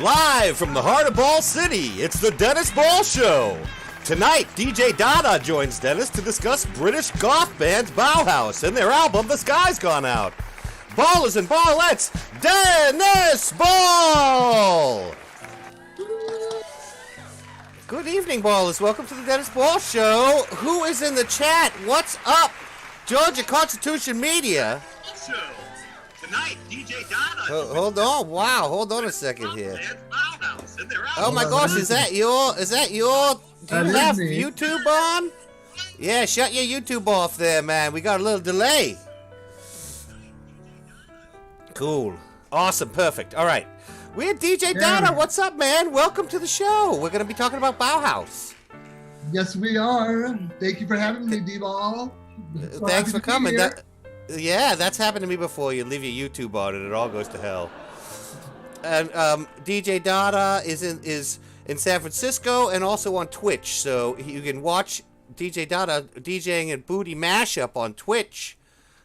Live from the heart of Ball City, it's the Dennis Ball Show. Tonight, DJ Dada joins Dennis to discuss British goth band Bauhaus and their album The Sky's Gone Out. Ballers and ballettes, Dennis Ball! Good evening, ballers. Welcome to the Dennis Ball Show. Who is in the chat? What's up? Georgia Constitution Media. Tonight, DJ Dada. Hold on. Wow. Hold on a second here. Oh my gosh, is that your, do you have YouTube on? Yeah, shut your YouTube off there, man. We got a little delay. Cool. Awesome. Perfect. All right. We're DJ Dada. What's up, man? Welcome to the show. We're going to be talking about Bauhaus. Yes, we are. Thank you for having me, D-Ball. Thanks for coming. That's happened to me before. You leave your YouTube on and it all goes to hell. And DJ Dada is in San Francisco and also on Twitch. So you can watch DJ Dada DJing at Bootie Mashups on Twitch.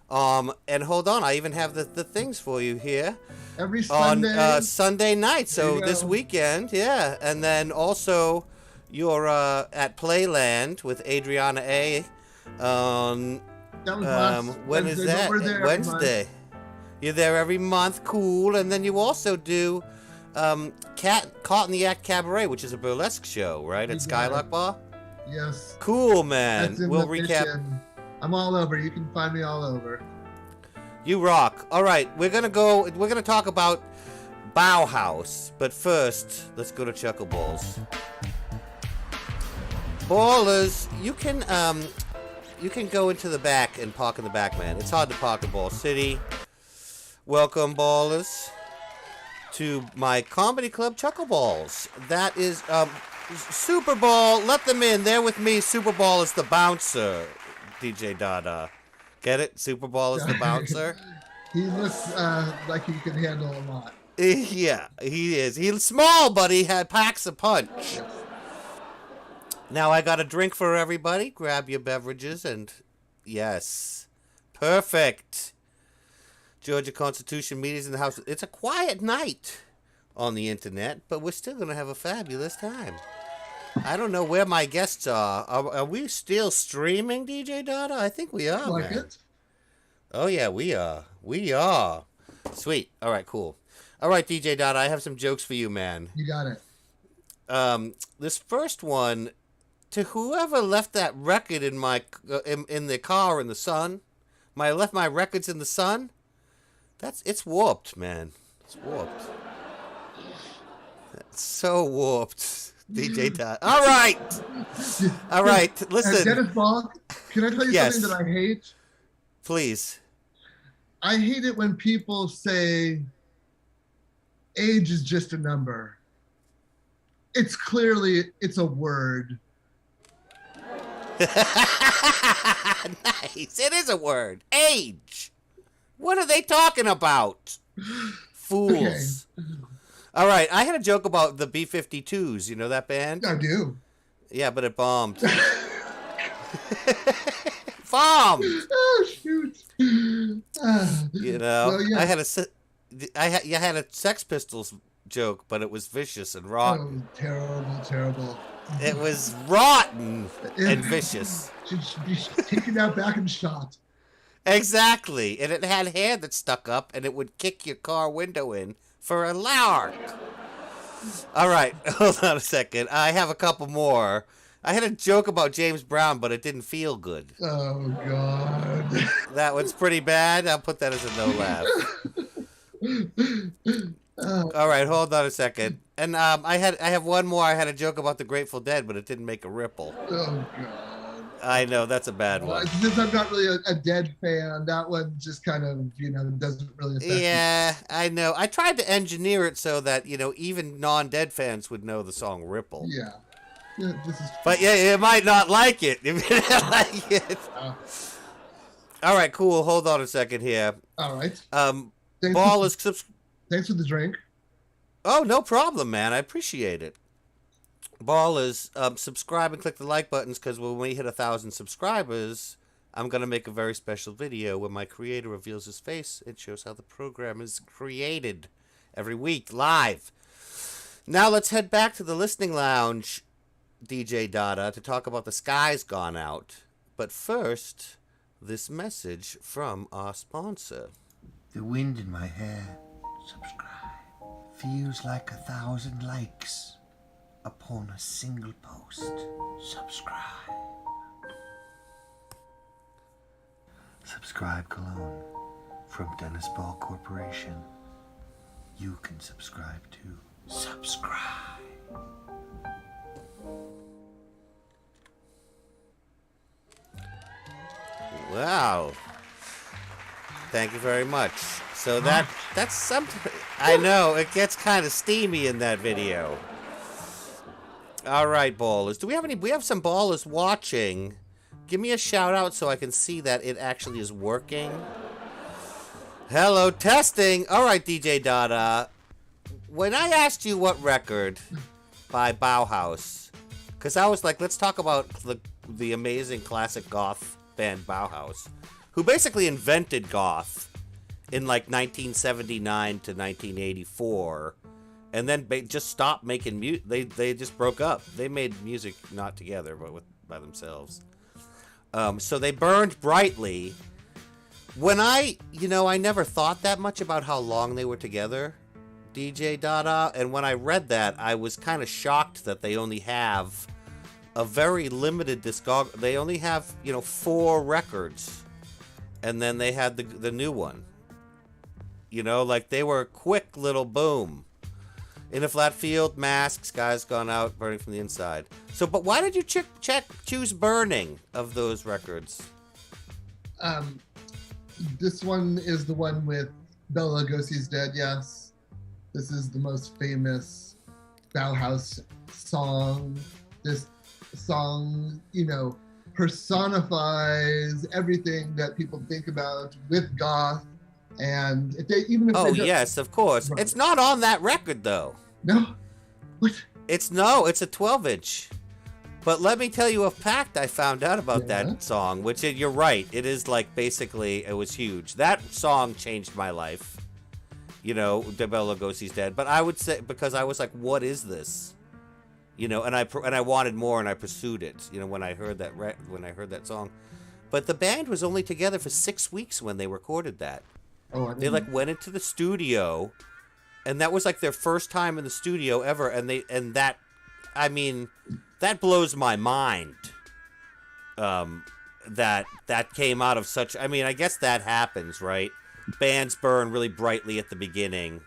And hold on, I even have the things for you here. Every Sunday. On Sunday night, so this weekend, yeah. And then also, you're at Playland with Adriana A. That was when is that? Wednesday. You're there every month, cool. And then you also do Caught in the Act Cabaret, which is a burlesque show, right? At Skylark Bar? Yes. Cool, man. We'll recap. Mission. I'm all over. You can find me all over. You rock. All right, we're gonna talk about Bauhaus, but first, let's go to Chuckle Balls. Ballers, you can go into the back and park in the back, man. It's hard to park in Ball City. Welcome, ballers, to my comedy club, Chuckle Balls. That is Super Ball. Let them in. They're with me. Super Ball is the bouncer. DJ Dada. Get it? Super Ball is the bouncer? He looks like he can handle a lot. Yeah, he is. He's small, but he packs a punch. Yes. Now I got a drink for everybody. Grab your beverages and... Yes. Perfect. Georgia Constitution Media's in the house. It's a quiet night on the internet, but we're still going to have a fabulous time. I don't know where my guests are. Are we still streaming, DJ Dada? I think we are, like man. It? Oh, yeah, we are. We are. Sweet. All right, cool. All right, DJ Dada, I have some jokes for you, man. You got it. This first one, to whoever left that record in my in the car in the sun, left my records in the sun, it's warped, man. It's warped. It's so warped. DJ Dada. All right. Listen. Dennis Ball, can I tell you something that I hate? Please. I hate it when people say age is just a number. It's a word. Nice. It is a word. Age. What are they talking about? Fools. Okay. All right, I had a joke about the B-52s. You know that band? I do. Yeah, but it bombed. Bombed! Oh, shoot. You know, well, yeah. I had a Sex Pistols joke, but it was vicious and rotten. Oh, terrible, terrible. It was rotten and vicious. Should be taken out back and shot. Exactly, and it had hair that stuck up, and it would kick your car window in. For a lark. All right, hold on a second. I have a couple more. I had a joke about James Brown, but it didn't feel good. Oh, God. That one's pretty bad. I'll put that as a no laugh. All right, hold on a second. And I have one more. I had a joke about the Grateful Dead, but it didn't make a ripple. Oh, God. I know, that's a bad one. Since I'm not really a Dead fan, that one just kind of, doesn't really affect me. Yeah, I know. I tried to engineer it so that, even non-Dead fans would know the song Ripple. Yeah. But yeah, you might not like it. If you don't like it. All right, cool. Hold on a second here. All right. Thanks for the drink. Oh, no problem, man. I appreciate it. Ballers, subscribe and click the like buttons, because when we hit 1,000 subscribers, I'm going to make a very special video where my creator reveals his face. It shows how the program is created every week, live. Now let's head back to the listening lounge, DJ Dada, to talk about The Sky's Gone Out. But first, this message from our sponsor. The wind in my hair, subscribe, feels like 1,000 likes upon a single post. Subscribe. Subscribe Cologne from Dennis Ball Corporation. You can subscribe too. Subscribe. Wow. Thank you very much. So that's something. I know, it gets kind of steamy in that video. All right, ballers. Do we have any? We have some ballers watching. Give me a shout out so I can see that it actually is working. Hello, testing. All right, DJ Dada. When I asked you what record by Bauhaus, because I was like, let's talk about the amazing classic goth band Bauhaus, who basically invented goth in like 1979 to 1984, and then just stopped making music. They just broke up. They made music not together, but by themselves. So they burned brightly. When I never thought that much about how long they were together, DJ Dada, and when I read that, I was kind of shocked that they only have a very limited discography. They only have, 4 records, and then they had the new one. Like they were a quick little boom. In a Flat Field, Mask, Sky's Gone Out, Burning from the Inside. So, but why did you choose Burning of those records? This one is the one with Bela Lugosi's Dead, yes. This is the most famous Bauhaus song. This song, personifies everything that people think about with goth. And yes, of course. It's not on that record, though. No? What? It's a 12-inch. But let me tell you a fact I found out about that song, which you're right. It is like basically, it was huge. That song changed my life. Bela Lugosi's Dead. But I would say, because I was like, what is this? And I wanted more, and I pursued it. When I heard that song. But the band was only together for 6 weeks when they recorded that. Oh, they went into the studio, and that was like their first time in the studio ever. That blows my mind. That came out of such. I guess that happens, right? Bands burn really brightly at the beginning,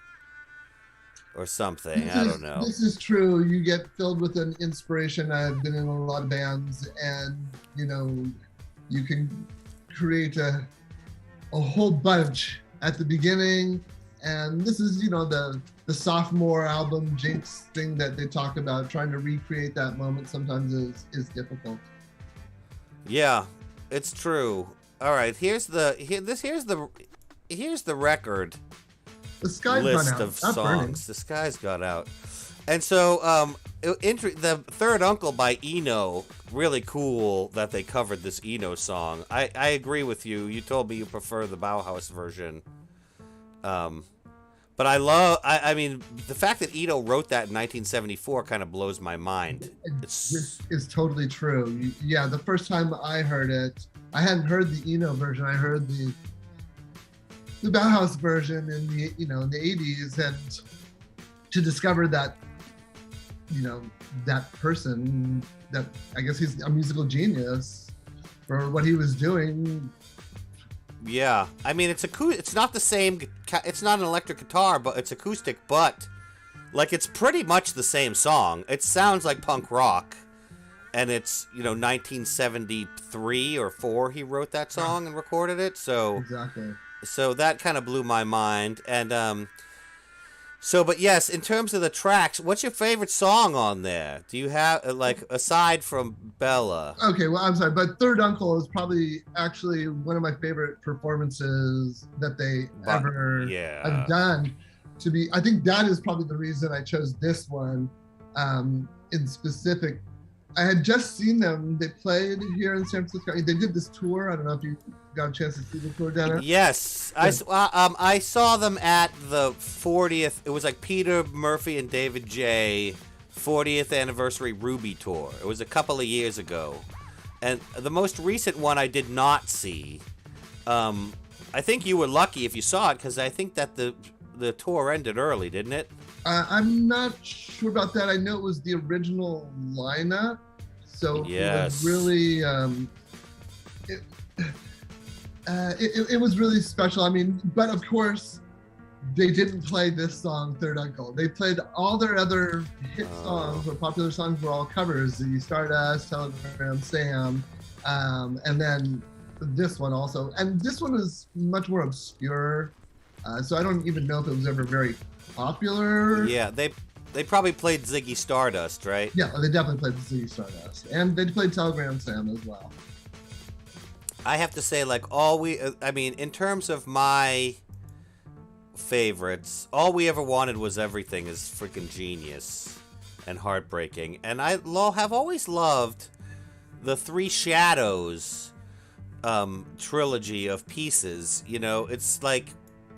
or something. I don't know. This is true. You get filled with an inspiration. I've been in a lot of bands, and you can create a whole bunch at the beginning, and this is the sophomore album jinx thing that they talk about. Trying to recreate that moment sometimes is difficult. Yeah, it's true. All right, here's the record The Sky's list Gone Out. of Not songs. Burning. The Sky's Gone Out, and so the Third Uncle by Eno. Really cool that they covered this Eno song. I agree with you. You told me you prefer the Bauhaus version. But I mean, the fact that Eno wrote that in 1974 kind of blows my mind. This is totally true. Yeah, the first time I heard it, I hadn't heard the Eno version. I heard the Bauhaus version in the in the 80s, and to discover that that person, that I guess he's a musical genius for what he was doing. Yeah, it's not the same. It's not an electric guitar, but it's acoustic. But like, it's pretty much the same song. It sounds like punk rock, and it's 1973 or 4 he wrote that song and recorded it. So exactly. So that kind of blew my mind. And but yes, in terms of the tracks, what's your favorite song on there? Do you have, aside from Bella? Okay, well, I'm sorry, but Third Uncle is probably actually one of my favorite performances that they ever have done. I think that is probably the reason I chose this one in specific, I had just seen them. They played here in San Francisco. They did this tour. I don't know if you got a chance to see the tour, Dada. Yes, I saw them at the 40th. It was like Peter Murphy and David J. 40th anniversary Ruby tour. It was a couple of years ago, and the most recent one I did not see. I think you were lucky if you saw it because I think that the tour ended early, didn't it? I'm not sure about that. I know it was the original lineup, so yes. It was really it was really special. I mean, but of course, they didn't play this song, Third Uncle. They played all their other hit songs or popular songs were all covers. The Stardust, Telegram Sam, and then this one also. And this one is much more obscure, so I don't even know if it was ever very popular. Yeah, they probably played Ziggy Stardust, right? Yeah, they definitely played Ziggy Stardust, and they played Telegram Sam as well. I have to say, like, in terms of my favorites, All We Ever Wanted Was Everything is freaking genius and heartbreaking, and I have always loved the Three Shadows trilogy of pieces. You know, it's like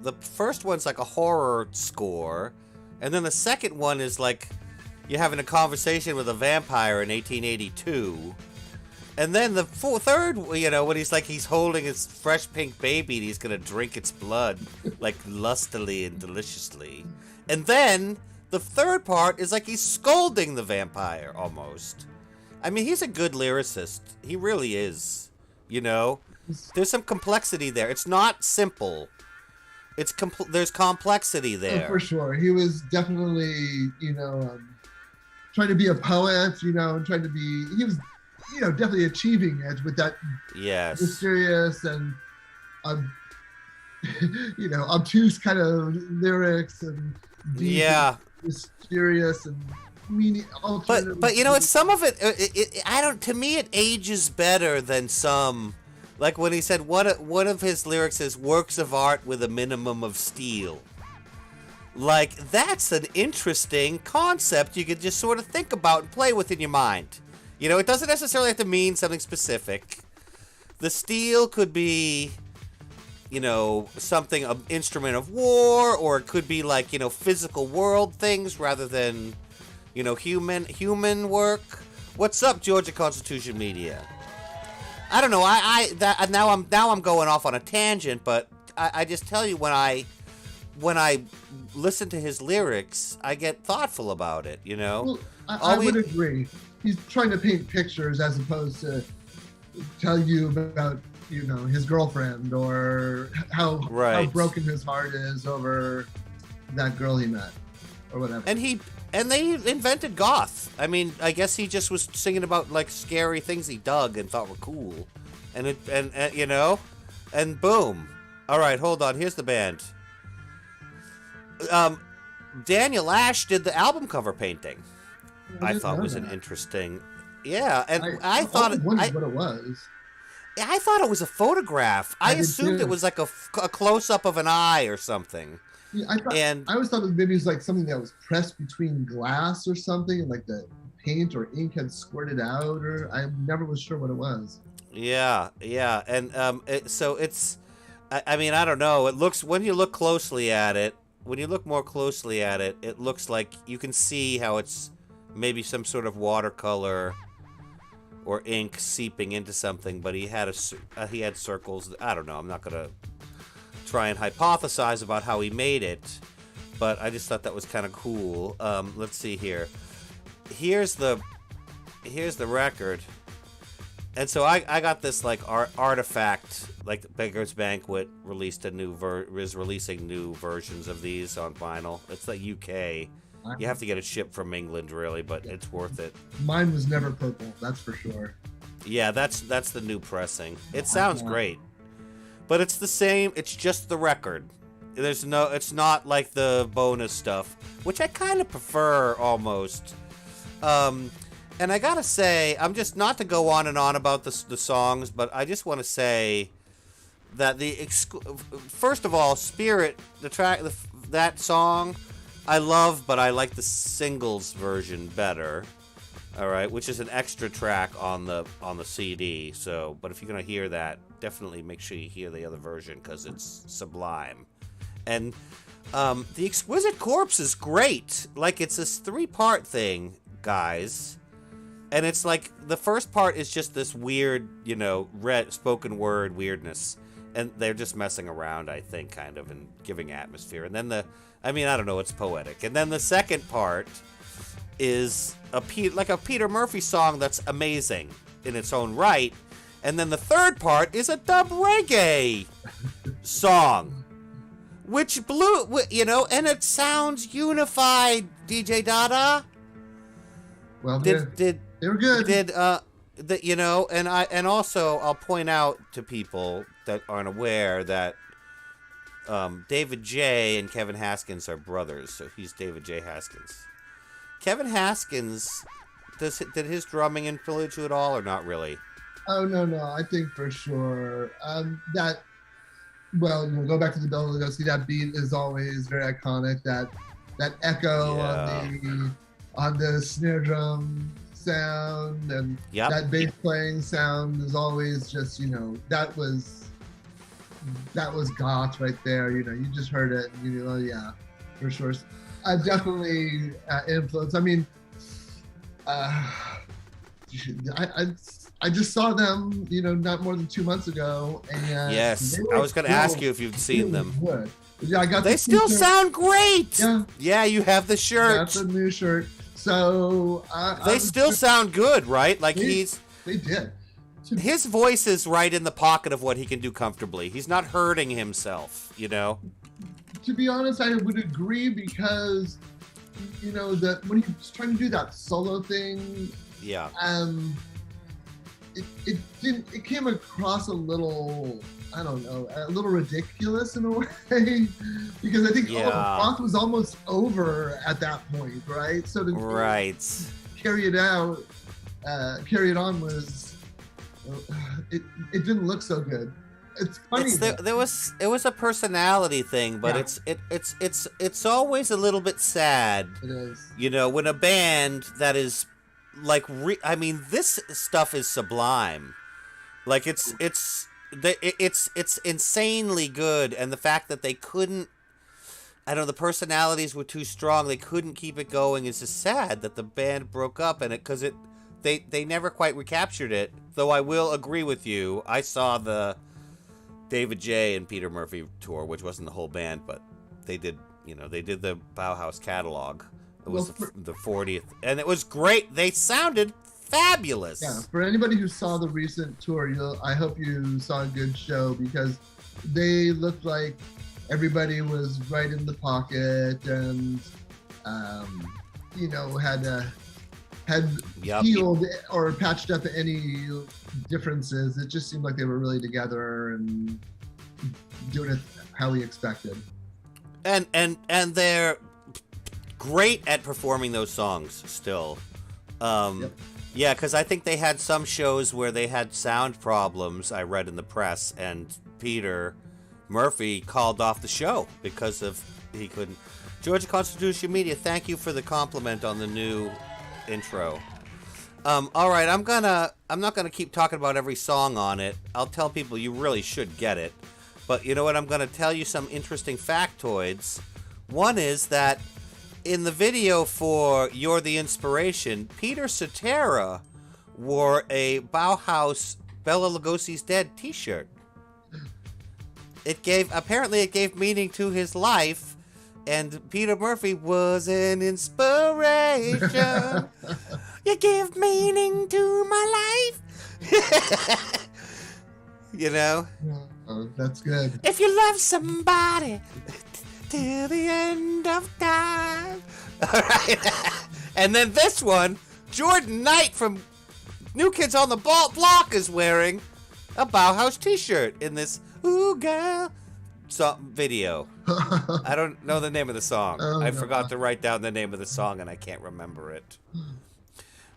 the first one's like a horror score, and then the second one is like you're having a conversation with a vampire in 1882. And then the third, you know, when he's holding his fresh pink baby and he's gonna drink its blood, like lustily and deliciously. And then the third part is like he's scolding the vampire almost. I mean, he's a good lyricist. He really is. You know, there's some complexity there. It's not simple. There's complexity there. Oh, for sure. He was definitely, you know, trying to be a poet. You know, and he was, you know, definitely achieving it with that mysterious and you know, obtuse kind of lyrics and deep and mysterious and meaning. But you know, it's some of it. To me, it ages better than some. Like when he said one of his lyrics is "works of art with a minimum of steel." Like, that's an interesting concept you could just sort of think about and play with in your mind. You know, it doesn't necessarily have to mean something specific. The steel could be, you know, an instrument of war, or it could be like, you know, physical world things rather than, you know, human work. What's up, Georgia Constitution Media? I don't know. Now I'm going off on a tangent, but I just tell you, when I listen to his lyrics, I get thoughtful about it. You know. Well, I would agree. He's trying to paint pictures as opposed to tell you about, you know, his girlfriend or how broken his heart is over that girl he met or whatever. And they invented goth. I mean, I guess he just was singing about like scary things he dug and thought were cool, and you know, and boom. All right, hold on. Here's the band. Daniel Ash did the album cover painting. I thought was an interesting, and I thought it was. I thought it was a photograph. I assumed it was like a close up of an eye or something. Yeah, I always thought maybe it was like something that was pressed between glass or something, and like the paint or ink had squirted out, or I never was sure what it was. Yeah, and so it's. I mean, I don't know. It looks, when you look closely at it, more closely at it, it looks like you can see how it's maybe some sort of watercolor or ink seeping into something, but he had circles. I don't know. I'm not gonna try and hypothesize about how he made it, but I just thought that was kind of cool. Let's see here. Here's the record, and so I got this like artifact. Like Beggar's Banquet is releasing new versions of these on vinyl. It's like UK. You have to get it shipped from England, really, but it's worth it. Mine was never purple, that's for sure. Yeah, that's the new pressing. It sounds great, but it's the same. It's just the record. It's not like the bonus stuff, which I kind of prefer almost. And I gotta say, I'm just not to go on and on about the songs, but I just want to say that first of all, Spirit, the track, that song, I love, but I like the singles version better. All right, which is an extra track on the CD. So, but if you're gonna hear that, definitely make sure you hear the other version because it's sublime. And the Exquisite Corpse is great. Like, it's this 3-part thing, guys. And it's like the first part is just this weird, you know, spoken word weirdness. And they're just messing around, I think, kind of, and giving atmosphere. And then I don't know, it's poetic. And then the second part is a Peter Murphy song that's amazing in its own right. And then the third part is a dub reggae song, which blew, you know, and it sounds unified, DJ Dada. Well, they were good. You know, and also I'll point out to people that aren't aware that David J and Kevin Haskins are brothers, so he's David J. Haskins. Kevin Haskins, did his drumming influence you at all, or not really? Oh no, I think for sure that. Well, you know, go back to the Bela Lugosi. That beat is always very iconic. That echo on the snare drum sound, and that bass playing sound is always just, you know, that was goth right there. You know, you just heard it, and you know, yeah, for sure. Definitely influenced. I mean, I just saw them, you know, not more than 2 months ago, and yes, I was going to ask you if you'd seen them. Good. Yeah, I got. They still sound great. Yeah, you have the shirt. That's a new shirt. So they still sound good, right? Like they did. His voice is right in the pocket of what he can do comfortably. He's not hurting himself, you know. To be honest, I would agree, because, you know, that when he was trying to do that solo thing, it came across a little, I don't know, a little ridiculous in a way, because I think Goth was almost over at that point, right? So to carry it on was, it didn't look so good. It's funny. It was a personality thing, but it's always a little bit sad. It is. You know, when a band that is like, I mean, this stuff is sublime. Like, it's insanely good, and the fact that they couldn't, I don't know, the personalities were too strong. They couldn't keep it going. It's just sad that the band broke up, and they never quite recaptured it. Though I will agree with you, I saw the David J. and Peter Murphy tour, which wasn't the whole band, but they did the Bauhaus catalog. It was the 40th, and it was great. They sounded fabulous. Yeah, for anybody who saw the recent tour, I hope you saw a good show, because they looked like everybody was right in the pocket, and you know, had healed or patched up any differences. It just seemed like they were really together and doing it how we expected. And they're great at performing those songs still. Yeah, because I think they had some shows where they had sound problems, I read in the press, and Peter Murphy called off the show because he couldn't. Georgia Constitution Media, thank you for the compliment on the new intro. All right, I'm not gonna keep talking about every song on it. I'll tell people you really should get it. But you know what? I'm gonna tell you some interesting factoids. One is that in the video for You're the Inspiration, Peter Cetera wore a Bauhaus Bela Lugosi's Dead t-shirt. Apparently it gave meaning to his life, and Peter Murphy was an inspiration. You give meaning to my life. You know? Oh, that's good. If you love somebody till the end of time. All right. And then this one, Jordan Knight from New Kids on the Block is wearing a Bauhaus t-shirt in this Ooh Girl video. I don't know the name of the song. I forgot to write down the name of the song, and I can't remember it.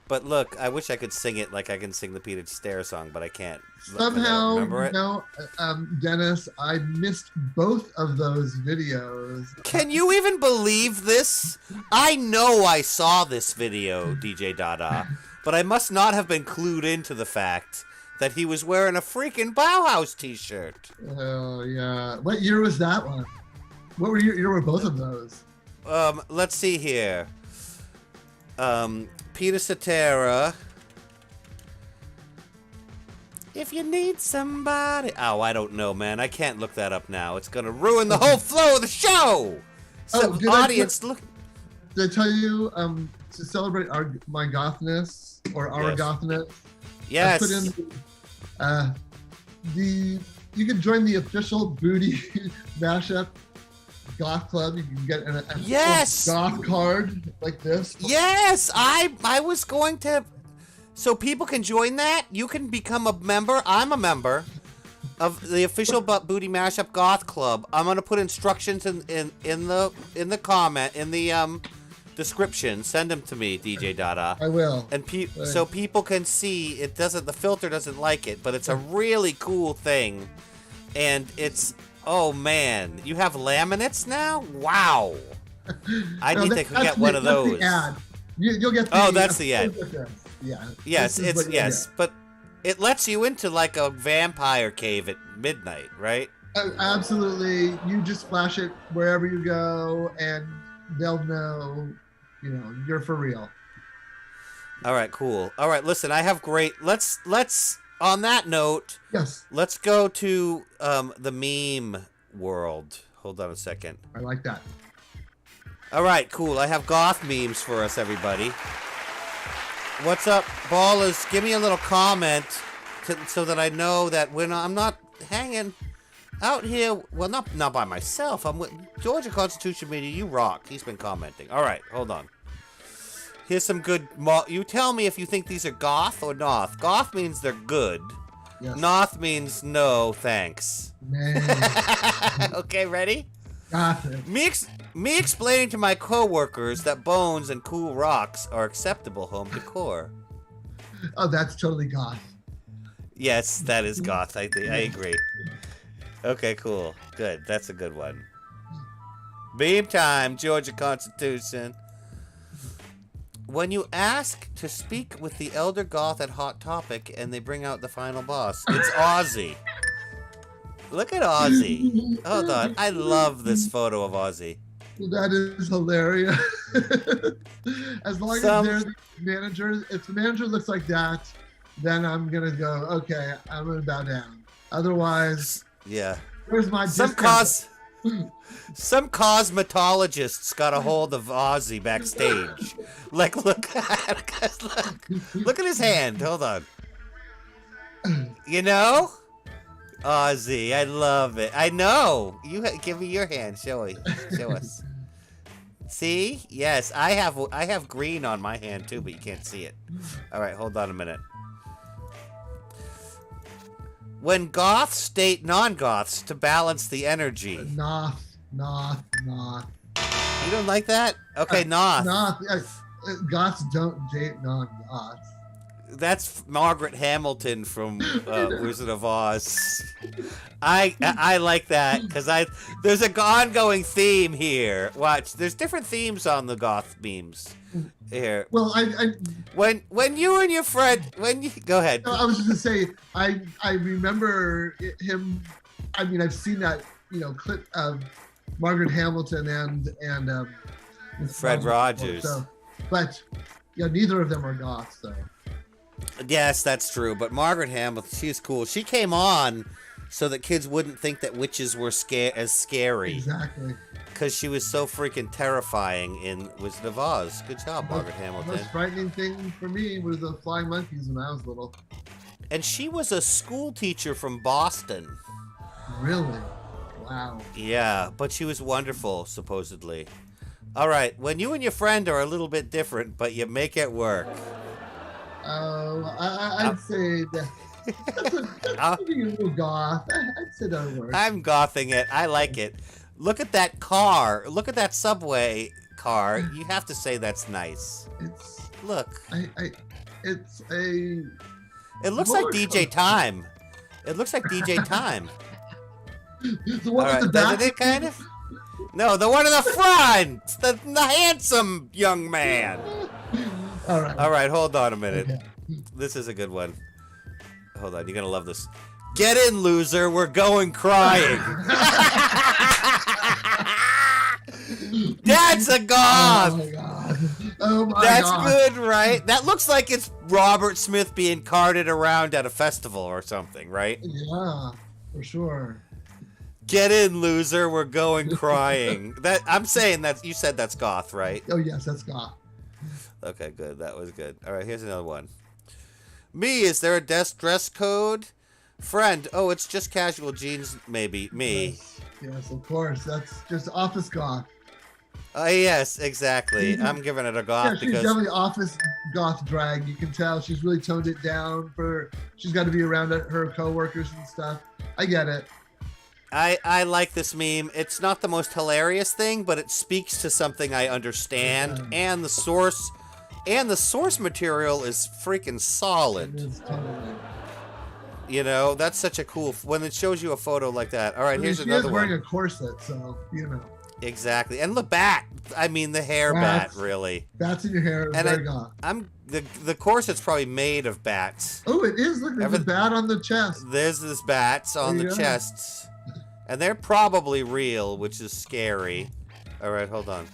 But look, I wish I could sing it like I can sing the Peter Stair song, but I can't. Somehow, remember it? Dennis, I missed both of those videos. Can you even believe this? I know I saw this video, DJ Dada, but I must not have been clued into the fact that he was wearing a freaking Bauhaus t-shirt. Oh, yeah. What year was that one? What year were both of those? Let's see here. Peter Cetera. If you need somebody. Oh, I don't know, man. I can't look that up now. It's gonna ruin the whole flow of the show. So, audience, look. Did I tell you to celebrate my gothness or our gothness? Yes. I put in you can join the official Bootie Mashup Goth Club. You can get an goth card like this. Yes, I was going to. So people can join that. You can become a member. I'm a member of the official Bootie Mashup Goth Club. I'm gonna put instructions in the comment in the description. Send them to me, DJ Dada. I will. And so people can see it doesn't. The filter doesn't like it, but it's a really cool thing, and it's. Oh man, you have laminates now? Wow. I need to get one of those. That's the ad. You'll get the that's the ad. Yeah. Yes, but it lets you into like a vampire cave at midnight, right? Absolutely. You just flash it wherever you go and they'll know, you're for real. All right, cool. All right, listen, I have great. Let's on that note, yes. Let's go to the meme world. Hold on a second. I like that. All right, cool. I have goth memes for us, everybody. What's up, ballers? Give me a little comment so that I know that when I'm not hanging out here, well, not by myself. I'm with Georgia Constitution Media. You rock. He's been commenting. All right, hold on. Here's some good. You tell me if you think these are goth or noth. Goth means they're good. Yes. Noth means no, thanks. Okay, ready? Gothic. Me explaining to my coworkers that bones and cool rocks are acceptable home decor. Oh, that's totally goth. Yes, that is goth. I agree. Okay, cool. Good. That's a good one. Meme time, Georgia Constitution. When you ask to speak with the elder goth at Hot Topic and they bring out the final boss, it's Ozzy. Look at Ozzy. Hold on. I love this photo of Ozzy. That is hilarious. As long as they're the manager, if the manager looks like that, then I'm going to go, okay, I'm going to bow down. Otherwise, yeah. Where's my Some cosmetologists got a hold of Ozzy backstage. Like, look at his hand. Hold on. Ozzy, I love it. I know. You give me your hand. Show us. See? Yes, I have green on my hand too, but you can't see it. All right, hold on a minute. When goths state non-goths to balance the energy. Noth. You don't like that? Okay, Noth. Goths don't date non-goths. That's Margaret Hamilton from Wizard of Oz. I like that because there's an ongoing theme here. Watch, there's different themes on the goth memes here. Well, when you and your friend go ahead. I was just gonna say I remember him. I mean, I've seen that clip of Margaret Hamilton and Fred Rogers. But neither of them are goths though. Yes, that's true. But Margaret Hamilton, she's cool. She came on so that kids wouldn't think that witches were as scary. Exactly. Because she was so freaking terrifying in Wizard of Oz. Good job, Margaret Hamilton. The most frightening thing for me was the flying monkeys when I was little. And she was a school teacher from Boston. Really? Wow. Yeah, but she was wonderful, supposedly. All right, when you and your friend are a little bit different, but you make it work. Oh, I'd say that. That's a little goth. I'd say that works. I'm gothing it. I like it. Look at that car. Look at that subway car. You have to say that's nice. It's. Look. it's a. It looks like DJ Time. It looks like DJ Time. The one at the back. Doesn't it kind of? No, the one in the front. The handsome young man. All right. All right, hold on a minute. Okay. This is a good one. Hold on, you're gonna love this. Get in, loser. We're going crying. That's a goth. Oh my god. Oh my That's god. good, right? That looks like it's Robert Smith being carted around at a festival or something, right? Yeah, for sure. Get in, loser. We're going crying. That I'm saying that you said that's goth, right? Oh yes, that's goth. Okay, good. That was good. All right, here's another one. Me, is there a dress code? Friend, oh, it's just casual jeans, maybe. Me. Yes, of course. That's just office goth. Yes, exactly. I'm giving it a goth Yeah, she's because definitely office goth drag. You can tell she's really toned it down for. She's got to be around her coworkers and stuff. I get it. I like this meme. It's not the most hilarious thing, but it speaks to something I understand, and the source material is freaking It solid. is totally. You know, that's such a cool when it shows you a photo like that. All right, I mean, here's she another is wearing one. a corset, so you know. Exactly, and the bat. I mean, the hair bat, really. Bats in your hair. And Very goth. the corset's probably made of bats. Oh, it is. Look, there's a bat on the chest. There's this bats on There the you go. chests. And they're probably real, which is scary. Alright, hold on.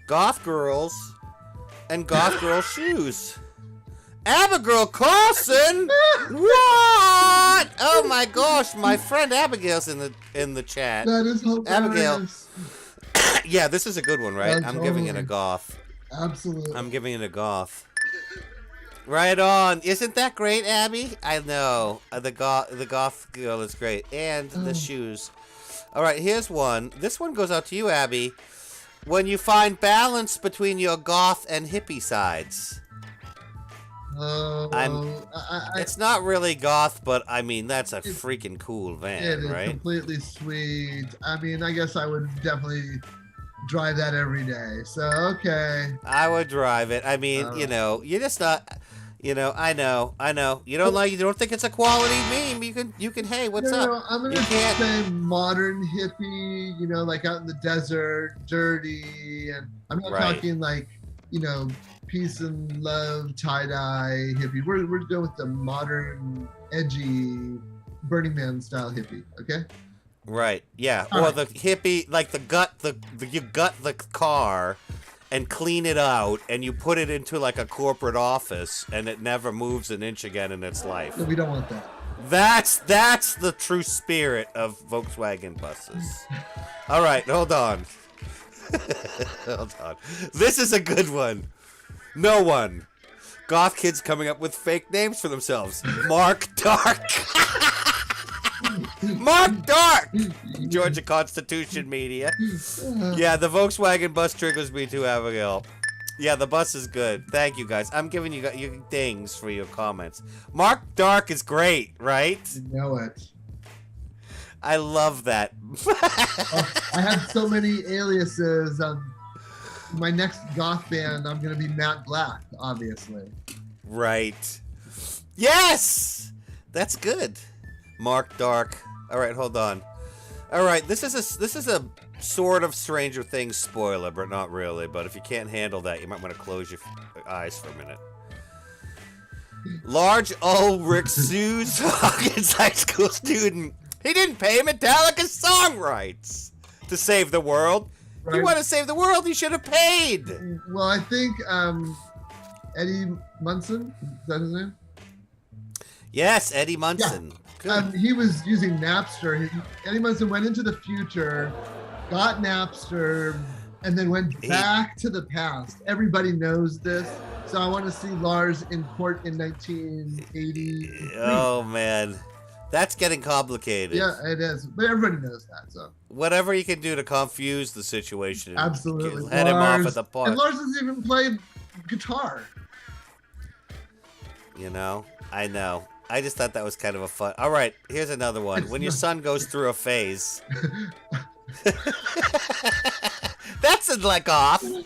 Goth girls and goth girl shoes. Abigail Carlson? What? Oh my gosh, my friend Abigail's in the chat. That is hilarious. Abigail. Yeah, this is a good one, right? Yeah, I'm giving it a totally. goth. Absolutely. I'm giving it a goth. Right on. Isn't that great, Abby? I know. The goth girl is great. And the shoes. All right, here's one. This one goes out to you, Abby. When you find balance between your goth and hippie sides. It's not really goth, but I mean, that's a freaking cool It van, is right? completely sweet. I mean, I guess I would definitely drive that every day. So, okay. I would drive it. I mean, you know, you're just not... You know, I know. You don't think it's a quality meme. You can. Hey, what's up? I'm gonna say modern hippie. You know, like out in the desert, dirty, and I'm not talking like, you know, peace and love, tie dye hippie. We're going with the modern, edgy, Burning Man style hippie. Okay. Right. Yeah. All or right. the hippie, like you gut the car. And clean it out, and you put it into like a corporate office, and it never moves an inch again in its life. No, we don't want that. That's the true spirit of Volkswagen buses. All right, hold on. Hold on. This is a good one. No one. Goth kids coming up with fake names for themselves. Mark Dark. Mark Dark! Georgia Constitution Media. Yeah, the Volkswagen bus triggers me too, Abigail. Yeah, the bus is good. Thank you, guys. I'm giving you dings for your comments. Mark Dark is great, right? You know it. I love that. I have so many aliases. My next goth band, I'm going to be Matt Black, obviously. Right. Yes! That's good. Mark Dark. All right, hold on. All right, this is a sort of Stranger Things spoiler, but not really. But if you can't handle that, you might want to close your eyes for a minute. Large Ulrich sues Hawkins High School student. He didn't pay Metallica's song rights to save the world. If you want to save the world, you should have paid. Well, I think Eddie Munson, is that his name? Yes, Eddie Munson. Yeah. Good. He was using Napster. Eddie Munson went into the future, got Napster, and then went back to the past. Everybody knows this. So I want to see Lars in court in 1980. Oh, man. That's getting complicated. Yeah, it is. But everybody knows that. So whatever you can do to confuse the situation. Absolutely. Head him off at the park. And Lars doesn't even play guitar. You know? I know. I just thought that was kind of a fun. All right, here's another one. When your son goes through a phase. That's a like off, right?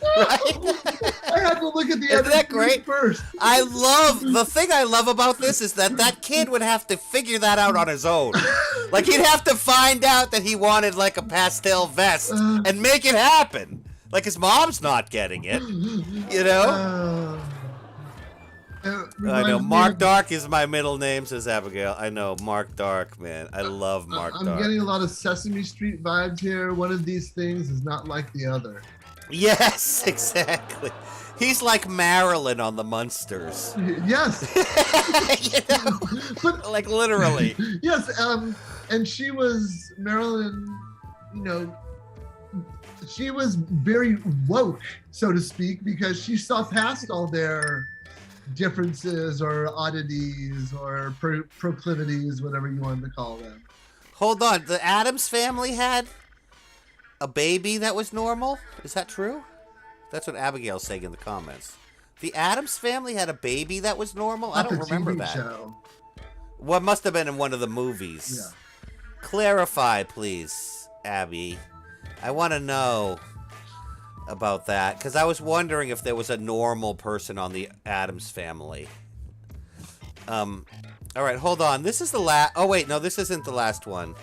I had to look at the Isn't that great? first. The thing I love about this is that kid would have to figure that out on his own. Like, he'd have to find out that he wanted, like, a pastel vest and make it happen. Like, his mom's not getting it, you know? I know. Mark Dark is my middle name, says Abigail. I know. Mark Dark, man. I love Mark Dark. I'm getting a lot of Sesame Street vibes here. One of these things is not like the other. Yes, exactly. He's like Marilyn on the Munsters. Yes. You know? But, like, literally. Yes, and she was, Marilyn, you know, she was very woke, so to speak, because she saw past all their differences or oddities or proclivities, whatever you wanted to call them. Hold on, the Addams family had a baby that was normal? Is that true? That's what Abigail's saying in the comments. The Addams family had a baby that was normal? I don't remember that. Show. Well, it must have been in one of the movies. Yeah. Clarify, please, Abby. I want to know about that, because I was wondering if there was a normal person on the Addams family. All right, hold on. This is the last... Oh, wait, no, this isn't the last one.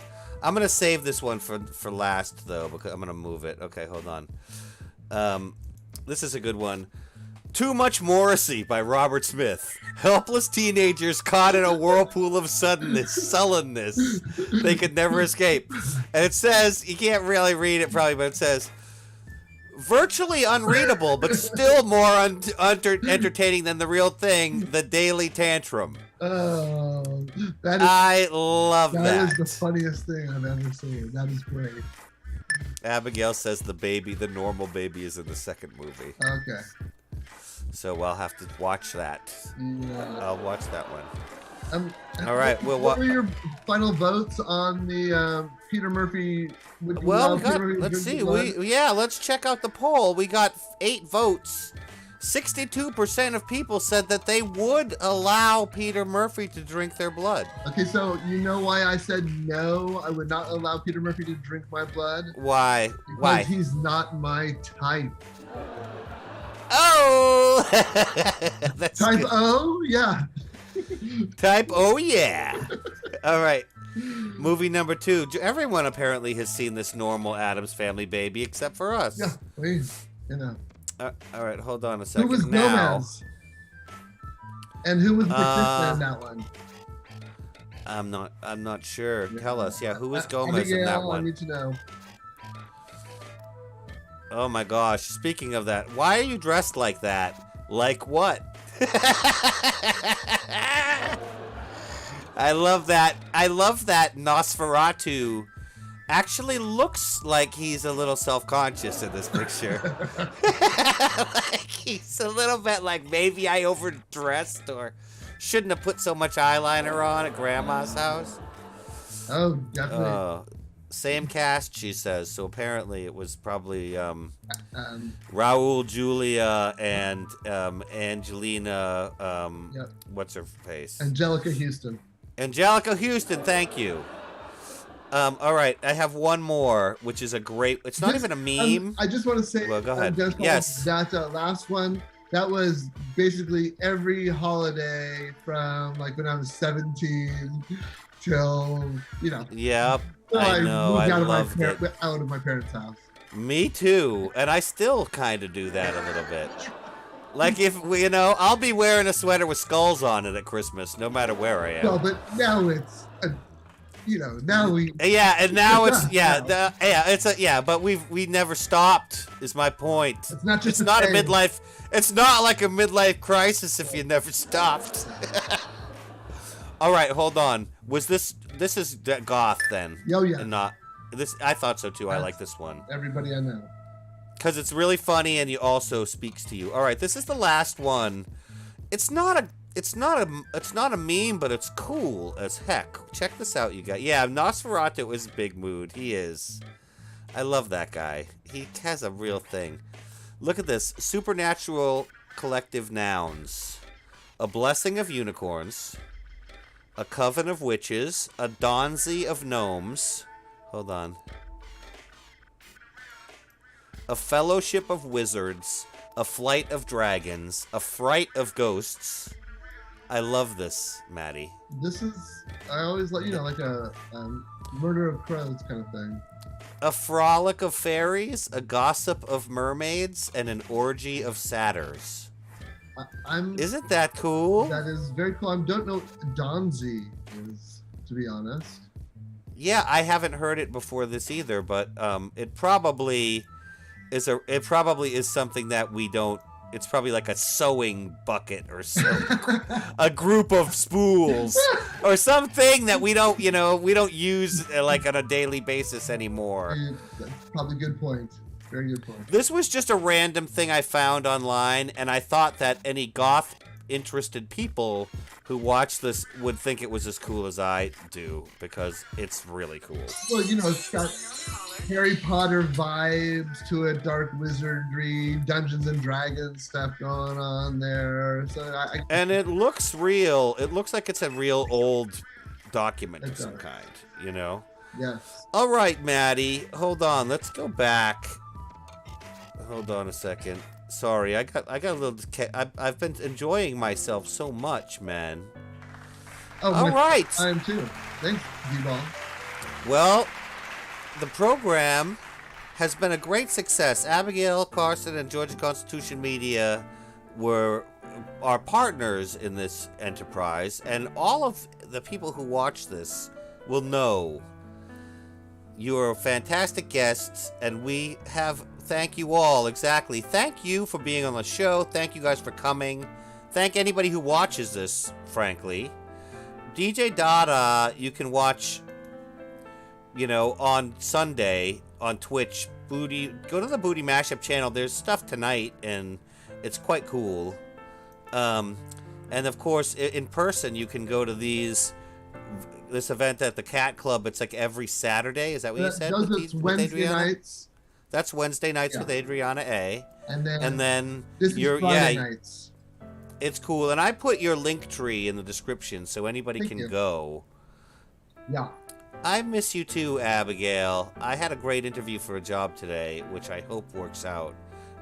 I'm going to save this one for last, though, because I'm going to move it. Okay, hold on. This is a good one. Too Much Morrissey by Robert Smith. Helpless teenagers caught in a whirlpool of sullenness. They could never escape. And it says, you can't really read it probably, but it says, virtually unreadable, but still more entertaining than the real thing, The Daily Tantrum. Oh, I love that. That is the funniest thing I've ever seen. That is great. Abigail says the normal baby is in the second movie. Okay. So I'll have to watch that. Yeah. I'll watch that one. All right. What were your final votes on the Peter Murphy? Let's see. Let's check out the poll. We got 8 votes. 62% of people said that they would allow Peter Murphy to drink their blood. Okay, so you know why I said no? I would not allow Peter Murphy to drink my blood. Why? Because he's not my type. Oh! That's type good. O? Yeah. Type O, yeah. All right. Movie number 2. Everyone apparently has seen this normal Addams Family baby except for us. Yeah, please. You know. All right, hold on a second. Who was Gomez? And who was the Christmas in that one? I'm not sure. Yeah. Tell us. Yeah, who was Gomez in that one? I need to know. Oh my gosh. Speaking of that, why are you dressed like that? Like what? I love that. I love that Nosferatu actually looks like he's a little self-conscious in this picture. Like he's a little bit like, maybe I overdressed or shouldn't have put so much eyeliner on at Grandma's house. Oh, definitely. Same cast, she says. So apparently it was probably Raul Julia and Angelina, yep. What's her face? Angelica Houston. Angelica Houston, thank you. All right, I have one more, which is a great... It's not even a meme. I just want to say... Well, go ahead. Yes. That last one, that was basically every holiday from, like, when I was 17 till, you know... Yep, I know, I loved it. Out of my parents' house. Me too, and I still kind of do that a little bit. Like, if, you know, I'll be wearing a sweater with skulls on it at Christmas, no matter where I am. Well, but now it's... you know, now we... Yeah, and now it's... Yeah, but we never stopped, is my point. It's not just a midlife... It's not like a midlife crisis if you never stopped. All right, hold on. Was this is goth then? Oh, yeah. And not... I thought so, too. I like this one. Everybody I know. Because it's really funny and it also speaks to you. All right, this is the last one. It's not a meme, but it's cool as heck. Check this out, you guys. Yeah, Nosferatu is big mood. He is. I love that guy. He has a real thing. Look at this. Supernatural collective nouns. A blessing of unicorns. A coven of witches. A donzy of gnomes. Hold on. a fellowship of wizards, a flight of dragons, a fright of ghosts. I love this, Maddie. This is, I always like, like a murder of crows kind of thing. A frolic of fairies, a gossip of mermaids, and an orgy of satyrs. Isn't that cool? That is very cool. I don't know what Donzi is, to be honest. Yeah, I haven't heard it before this either, but it probably is something that we don't. It's probably like a sewing bucket or so, a group of spools or something that we don't use like on a daily basis anymore. That's probably a good point. Very good point. This was just a random thing I found online, and I thought that any goth interested people who watch this would think it was as cool as I do, because it's really cool. Well, it's got Harry Potter vibes to it, dark wizardry, Dungeons and Dragons stuff going on there. So and it looks real. It looks like it's a real old document of some kind, Yes. All right, Maddie, hold on. Let's go back. Hold on a second. Sorry, I got a little. I've been enjoying myself so much, man. Oh, all right. I am too. Thanks, D-Ball. Well, the program has been a great success. Abigail Carson and Georgia Constitution Media were our partners in this enterprise, and all of the people who watch this will know you are fantastic guests, and we have. Thank you all, exactly. Thank you for being on the show. Thank you guys for coming. Thank anybody who watches this, frankly. DJ Dada, you can watch, on Sunday on Twitch. Go to the Bootie Mashup channel. There's stuff tonight, and it's quite cool. And of course, in person, you can go to this event at the Cat Club. It's like every Saturday. Is that what you said? It's Wednesday nights. That's Wednesday nights with Adriana A. And then this is Friday nights. It's cool. And I put your link tree in the description so anybody can go. Yeah. I miss you too, Abigail. I had a great interview for a job today, which I hope works out.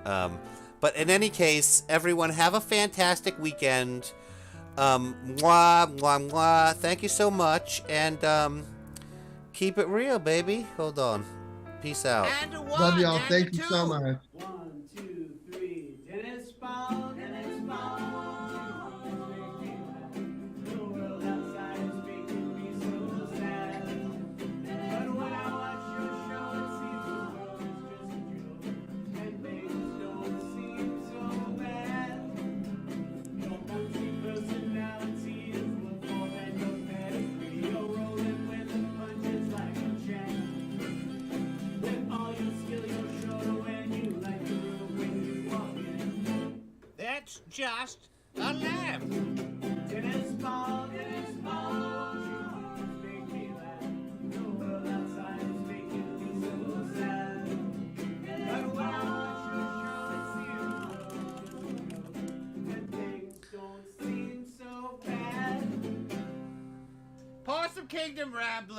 But in any case, everyone have a fantastic weekend. Mwah, mwah, mwah. Thank you so much. And keep it real, baby. Hold on. Peace out. Love y'all. Thank you so much. 1, 2, 3. Tennis ball, tennis ball. The world outside is making me so sad. But when I watch your show, it seems the world is just a joke, and things don't seem so bad. Your multi-personality is more than your pedigree. You're rolling with the punches like a champ. With all your skill, you're sure when you like the room when you walk in. That's just a laugh. Tennis ball, you make me laugh. The world outside is making me so sad. But when I watch your show, it seems the world is a joke, and things don't seem so bad. Pour some Kingdom Rambler.